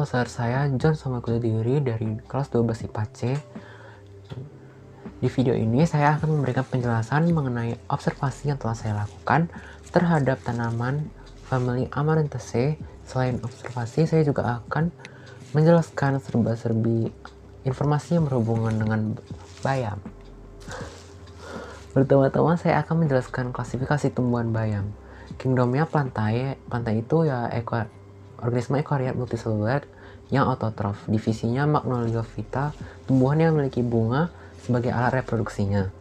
Halo, saya John sama kuliah diri dari kelas 12 IPA C. Di video ini saya akan memberikan penjelasan mengenai observasi yang telah saya lakukan terhadap tanaman famili Amaranthaceae. Selain observasi, saya juga akan menjelaskan serba-serbi informasi yang berhubungan dengan bayam. Pertama-tama saya akan menjelaskan klasifikasi tumbuhan bayam. Kingdomnya Plantae. Plantae itu ya organisme ekariat multiseluler yang autotrof. Divisinya Magnoliophyta, tumbuhan yang memiliki bunga sebagai alat reproduksinya.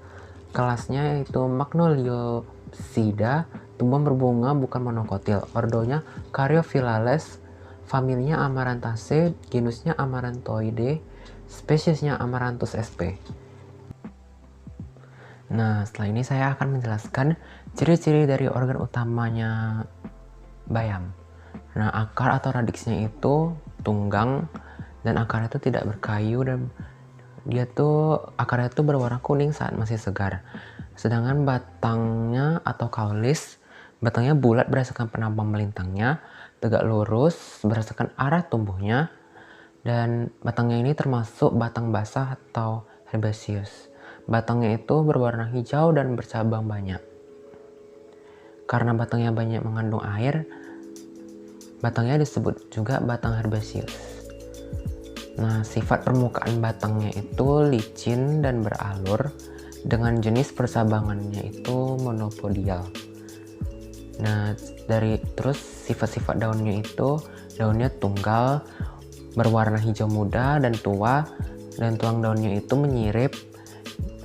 Kelasnya yaitu Magnoliopsida, tumbuhan berbunga bukan monokotil. Ordonya Caryophyllales, familinya Amaranthaceae, genusnya Amaranthoideae, spesiesnya Amaranthus sp. Nah, setelah ini saya akan menjelaskan ciri-ciri dari organ utamanya bayam. Nah, akar atau radiksnya itu tunggang dan akarnya itu tidak berkayu dan akarnya itu berwarna kuning saat masih segar. Sedangkan batangnya atau kaulis, batangnya bulat berdasarkan penampang melintangnya, tegak lurus berdasarkan arah tumbuhnya, dan batangnya ini termasuk batang basah atau herbaceous. Batangnya itu berwarna hijau dan bercabang banyak. Karena batangnya banyak mengandung air, batangnya disebut juga batang herbaceous. Nah, sifat permukaan batangnya itu licin dan beralur, dengan jenis percabangannya itu monopodial. Nah, terus sifat-sifat daunnya itu, daunnya tunggal, berwarna hijau muda dan tua, dan tulang daunnya itu menyirip,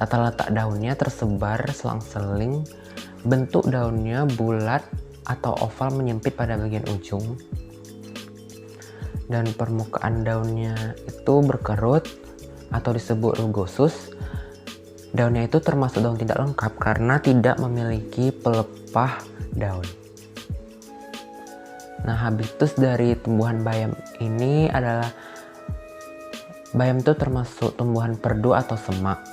tata letak daunnya tersebar selang-seling, bentuk daunnya bulat atau oval menyempit pada bagian ujung, dan permukaan daunnya itu berkerut atau disebut rugosus. Daunnya itu termasuk daun tidak lengkap karena tidak memiliki pelepah daun. Nah, habitus dari tumbuhan bayam ini adalah bayam itu termasuk tumbuhan perdu atau semak.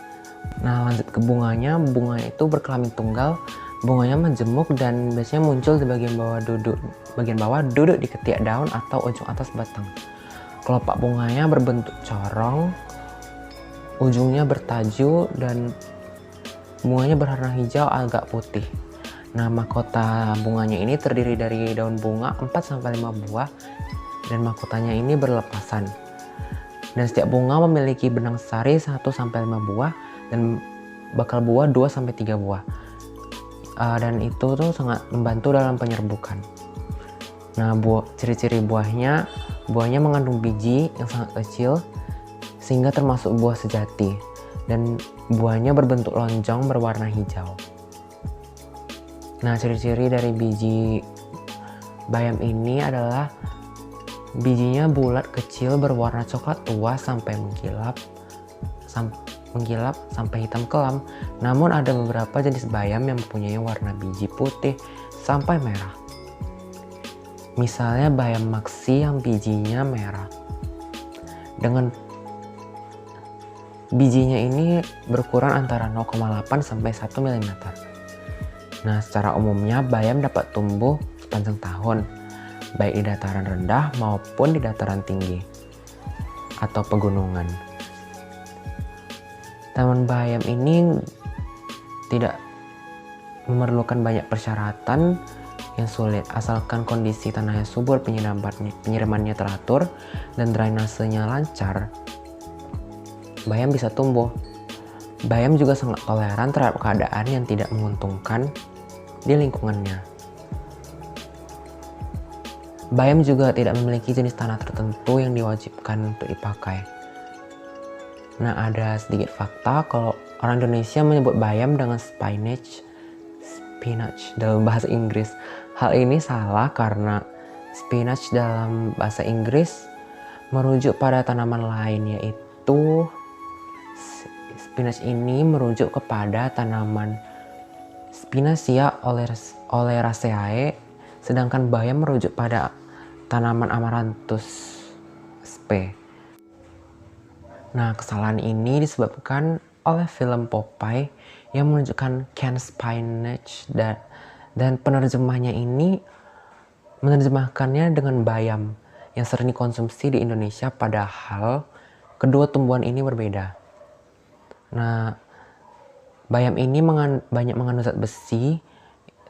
Nah, lanjut ke bunganya. Bunganya itu berkelamin tunggal, bunganya majemuk dan biasanya muncul di bagian bawah duduk di ketiak daun atau ujung atas batang. Kelopak bunganya berbentuk corong, ujungnya bertaju dan bunganya berwarna hijau agak putih. Nah, mahkota bunganya ini terdiri dari daun bunga 4-5 buah dan mahkotanya ini berlepasan. Dan setiap bunga memiliki benang sari 1-5 buah dan bakal buah 2-3 buah. Dan itu tuh sangat membantu dalam penyerbukan. Nah, ciri-ciri buahnya mengandung biji yang sangat kecil sehingga termasuk buah sejati, dan buahnya berbentuk lonjong berwarna hijau. Nah, ciri-ciri dari biji bayam ini adalah bijinya bulat kecil berwarna coklat tua sampai mengkilap sampai hitam kelam. Namun ada beberapa jenis bayam yang mempunyai warna biji putih sampai merah. Misalnya bayam maksi yang bijinya merah. Dengan bijinya ini berukuran antara 0,8 sampai 1 mm. Nah, secara umumnya bayam dapat tumbuh sepanjang tahun, baik di dataran rendah maupun di dataran tinggi atau pegunungan. Tanaman bayam ini tidak memerlukan banyak persyaratan yang sulit, asalkan kondisi tanahnya subur, penyiramannya teratur, dan drainasenya lancar. Bayam bisa tumbuh. Bayam juga sangat toleran terhadap keadaan yang tidak menguntungkan di lingkungannya. Bayam juga tidak memiliki jenis tanah tertentu yang diwajibkan untuk dipakai. Nah, ada sedikit fakta kalau orang Indonesia menyebut bayam dengan spinach dalam bahasa Inggris. Hal ini salah karena spinach dalam bahasa Inggris merujuk pada tanaman lain, yaitu spinach ini merujuk kepada tanaman Spinacia oleracea, sedangkan bayam merujuk pada tanaman Amaranthus sp. Nah, kesalahan ini disebabkan oleh film Popeye yang menunjukkan canned spinach dan penerjemahnya ini menerjemahkannya dengan bayam, yang sering dikonsumsi di Indonesia, padahal kedua tumbuhan ini berbeda. Nah, bayam ini banyak mengandung zat besi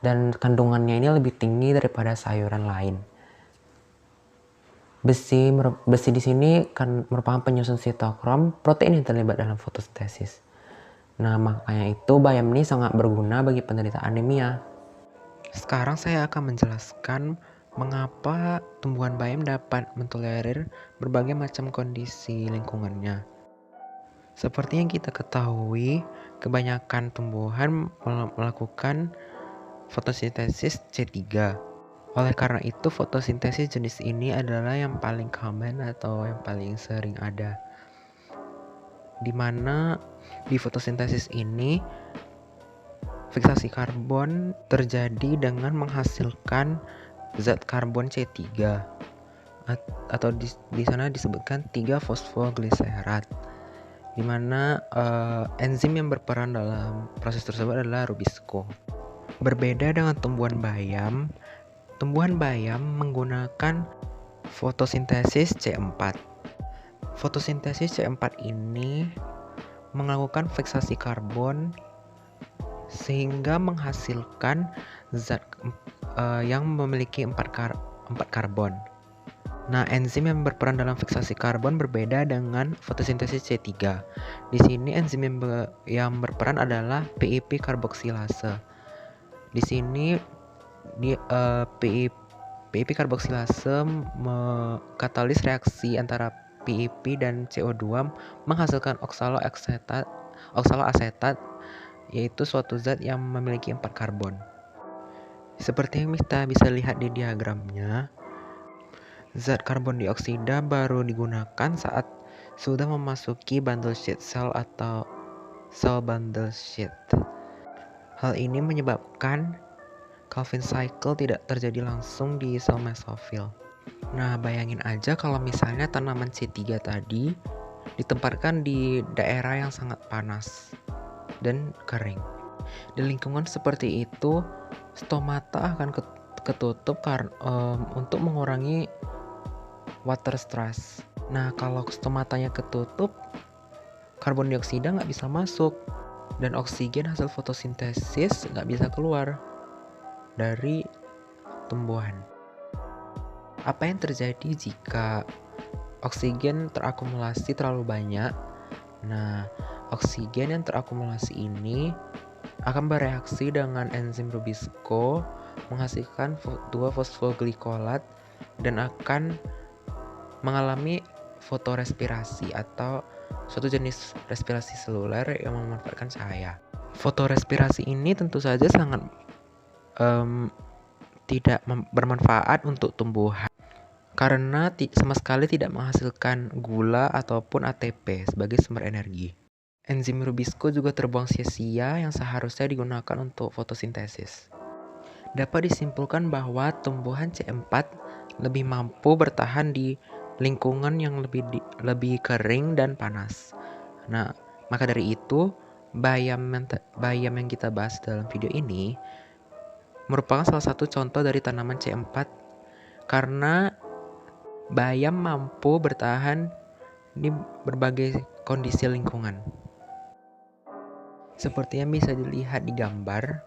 dan kandungannya ini lebih tinggi daripada sayuran lain. Besi di sini kan merupakan penyusun sitokrom, protein yang terlibat dalam fotosintesis. Nah, makanya itu bayam ini sangat berguna bagi penderita anemia. Sekarang saya akan menjelaskan mengapa tumbuhan bayam dapat mentolerir berbagai macam kondisi lingkungannya. Seperti yang kita ketahui, kebanyakan tumbuhan melakukan fotosintesis C3. Oleh karena itu, fotosintesis jenis ini adalah yang paling common atau yang paling sering ada. Di mana di fotosintesis ini, fiksasi karbon terjadi dengan menghasilkan zat karbon C3 atau di sana disebutkan 3-fosfogliserat, di mana enzim yang berperan dalam proses tersebut adalah rubisco. Berbeda dengan tumbuhan bayam menggunakan fotosintesis C4. Fotosintesis C4 ini melakukan fiksasi karbon sehingga menghasilkan zat yang memiliki 4 karbon. Nah, enzim yang berperan dalam fiksasi karbon berbeda dengan fotosintesis C3. Di sini enzim yang berperan adalah PIP karboksilase. Di sini PIP karboksilase katalis reaksi antara PIP dan CO2 menghasilkan oksaloasetat, yaitu suatu zat yang memiliki 4 karbon. Seperti yang kita bisa lihat di diagramnya, zat karbon dioksida baru digunakan saat sudah memasuki bundle sheet sel atau cell bundle sheet. Hal ini menyebabkan Calvin cycle tidak terjadi langsung di sel mesofil. Nah, bayangin aja kalau misalnya tanaman C3 tadi ditempatkan di daerah yang sangat panas dan kering. Di lingkungan seperti itu, stomata akan ketutup untuk mengurangi water stress. Nah, kalau stomatanya ketutup, karbon dioksida nggak bisa masuk dan oksigen hasil fotosintesis nggak bisa keluar dari tumbuhan. Apa yang terjadi jika oksigen terakumulasi terlalu banyak? Nah, oksigen yang terakumulasi ini akan bereaksi dengan enzim rubisco menghasilkan 2-fosfoglycolat dan akan mengalami fotorespirasi atau suatu jenis respirasi seluler yang memanfaatkan cahaya. Fotorespirasi ini tentu saja sangat tidak bermanfaat untuk tumbuhan karena sama sekali tidak menghasilkan gula ataupun ATP sebagai sumber energi. Enzim rubisco juga terbuang sia-sia yang seharusnya digunakan untuk fotosintesis. Dapat disimpulkan bahwa tumbuhan C4 lebih mampu bertahan di lingkungan yang lebih kering dan panas. Nah, maka dari itu bayam yang kita bahas dalam video ini merupakan salah satu contoh dari tanaman C4 karena bayam mampu bertahan di berbagai kondisi lingkungan. Seperti yang bisa dilihat di gambar,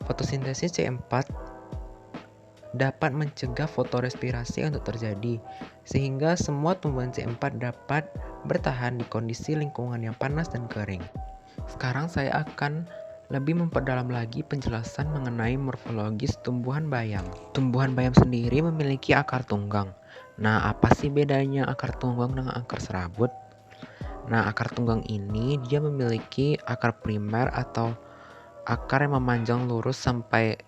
fotosintesis C4 dapat mencegah fotorespirasi untuk terjadi, sehingga semua tumbuhan C4 dapat bertahan di kondisi lingkungan yang panas dan kering. Sekarang saya akan lebih memperdalam lagi penjelasan mengenai morfologis tumbuhan bayam. Tumbuhan bayam sendiri memiliki akar tunggang. Nah, apa sih bedanya akar tunggang dengan akar serabut? Nah, akar tunggang ini dia memiliki akar primer atau akar yang memanjang lurus sampai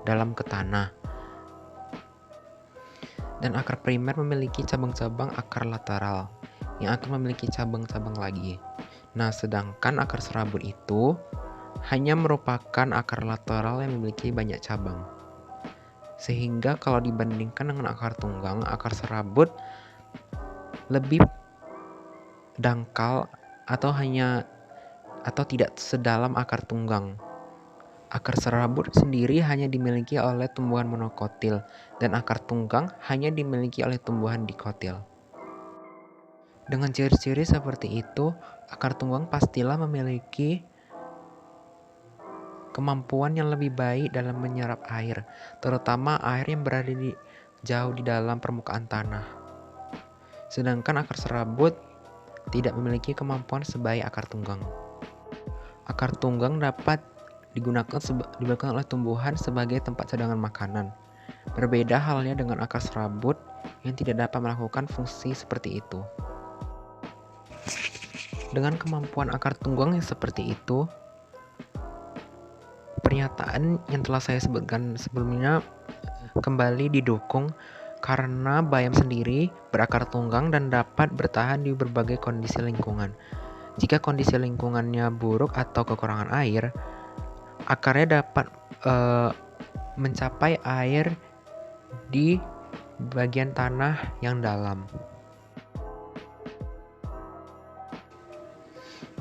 dalam ke tanah. Dan akar primer memiliki cabang-cabang akar lateral yang akan memiliki cabang-cabang lagi. Nah, sedangkan akar serabut itu hanya merupakan akar lateral yang memiliki banyak cabang. Sehingga kalau dibandingkan dengan akar tunggang, akar serabut lebih dangkal atau tidak sedalam akar tunggang. Akar serabut sendiri hanya dimiliki oleh tumbuhan monokotil, dan akar tunggang hanya dimiliki oleh tumbuhan dikotil. Dengan ciri-ciri seperti itu, akar tunggang pastilah memiliki kemampuan yang lebih baik dalam menyerap air, terutama air yang berada jauh di dalam permukaan tanah. Sedangkan akar serabut tidak memiliki kemampuan sebaik akar tunggang. Akar tunggang dapat digunakan oleh tumbuhan sebagai tempat cadangan makanan. Berbeda halnya dengan akar serabut yang tidak dapat melakukan fungsi seperti itu. Dengan kemampuan akar tunggang yang seperti itu, pernyataan yang telah saya sebutkan sebelumnya kembali didukung karena bayam sendiri berakar tunggang dan dapat bertahan di berbagai kondisi lingkungan. Jika kondisi lingkungannya buruk atau kekurangan air, akarnya dapat mencapai air di bagian tanah yang dalam.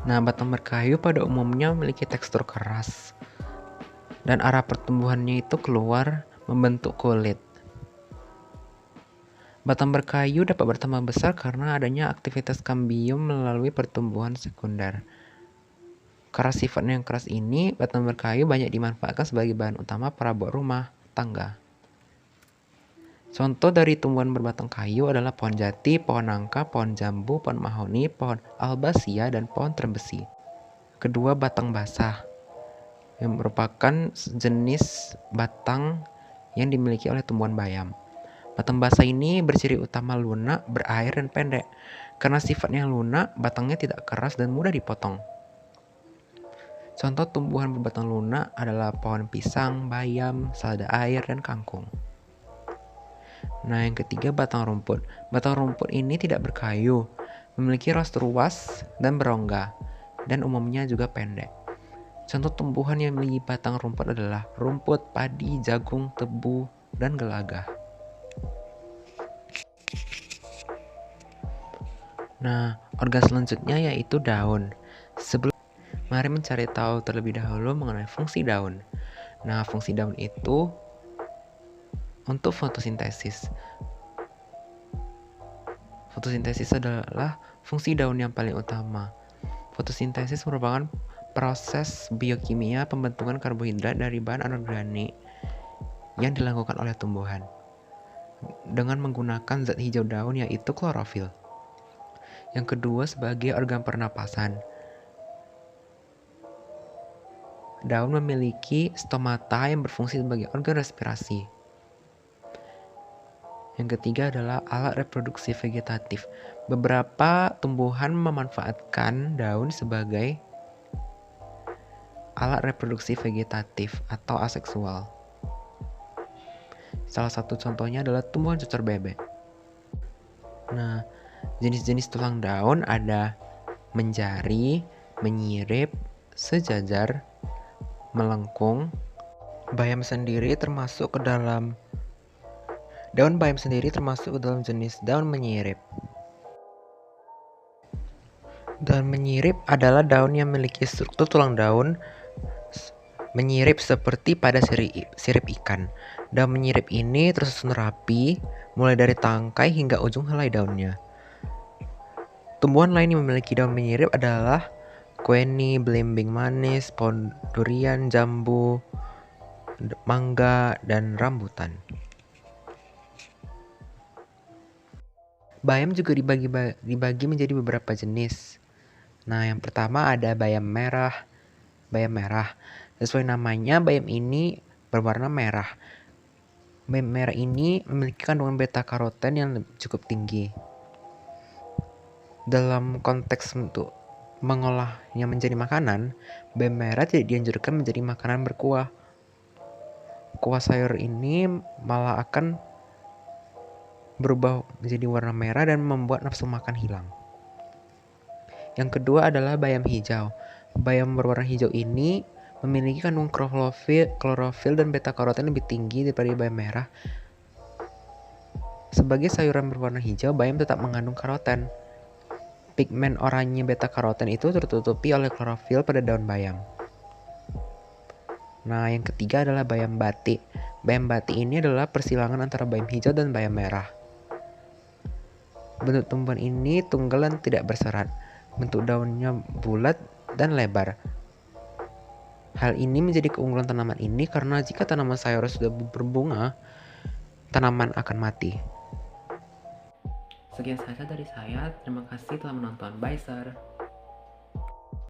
Nah, batang berkayu pada umumnya memiliki tekstur keras dan arah pertumbuhannya itu keluar membentuk kulit. Batang berkayu dapat bertambah besar karena adanya aktivitas kambium melalui pertumbuhan sekunder. Karena sifatnya yang keras ini, batang berkayu banyak dimanfaatkan sebagai bahan utama perabot rumah tangga. Contoh dari tumbuhan berbatang kayu adalah pohon jati, pohon nangka, pohon jambu, pohon mahoni, pohon albasia, dan pohon terbesi. Kedua, batang basah, yang merupakan jenis batang yang dimiliki oleh tumbuhan bayam. Batang basah ini berciri utama lunak, berair, dan pendek. Karena sifatnya lunak, batangnya tidak keras dan mudah dipotong. Contoh tumbuhan berbatang lunak adalah pohon pisang, bayam, selada air, dan kangkung. Nah, yang ketiga, batang rumput. Batang rumput ini tidak berkayu, memiliki roster luas dan berongga, dan umumnya juga pendek. Contoh tumbuhan yang memiliki batang rumput adalah rumput, padi, jagung, tebu, dan gelagah. Nah, organ selanjutnya yaitu daun. Mari mencari tahu terlebih dahulu mengenai fungsi daun. Nah, fungsi daun itu untuk fotosintesis. Fotosintesis adalah fungsi daun yang paling utama. Fotosintesis merupakan proses biokimia pembentukan karbohidrat dari bahan anorganik yang dilakukan oleh tumbuhan dengan menggunakan zat hijau daun yaitu klorofil. Yang kedua, sebagai organ pernapasan. Daun memiliki stomata yang berfungsi sebagai organ respirasi. Yang ketiga adalah alat reproduksi vegetatif. Beberapa tumbuhan memanfaatkan daun sebagai alat reproduksi vegetatif atau aseksual. Salah satu contohnya adalah tumbuhan cucur bebek. Nah, jenis-jenis tulang daun ada menjari, menyirip, sejajar, melengkung. Bayam sendiri termasuk ke dalam jenis daun menyirip. Daun menyirip adalah daun yang memiliki struktur tulang daun menyirip seperti pada sirip ikan. Daun menyirip ini tersusun rapi, mulai dari tangkai hingga ujung helai daunnya. Tumbuhan lain yang memiliki daun menyirip adalah kueni, belimbing manis, pohon durian, jambu, mangga, dan rambutan. Bayam juga dibagi menjadi beberapa jenis. Nah, yang pertama ada bayam merah. Bayam merah. Sesuai namanya, bayam ini berwarna merah. Bayam merah ini memiliki kandungan beta karoten yang cukup tinggi. Dalam konteks untuk mengolahnya menjadi makanan, bayam merah tidak dianjurkan menjadi makanan berkuah. Kuah sayur ini malah akan berubah menjadi warna merah dan membuat nafsu makan hilang. Yang kedua adalah bayam hijau. Bayam berwarna hijau ini memiliki kandungan klorofil dan beta karoten lebih tinggi daripada bayam merah. Sebagai sayuran berwarna hijau, bayam tetap mengandung karoten. Pigmen oranye beta karoten itu tertutupi oleh klorofil pada daun bayam. Nah, yang ketiga adalah bayam batik. Bayam batik ini adalah persilangan antara bayam hijau dan bayam merah. Bentuk tumbuhan ini tunggal dan tidak berserat. Bentuk daunnya bulat dan lebar. Hal ini menjadi keunggulan tanaman ini karena jika tanaman sayur sudah berbunga, tanaman akan mati. Sekian saja dari saya. Terima kasih telah menonton. Bye, sir.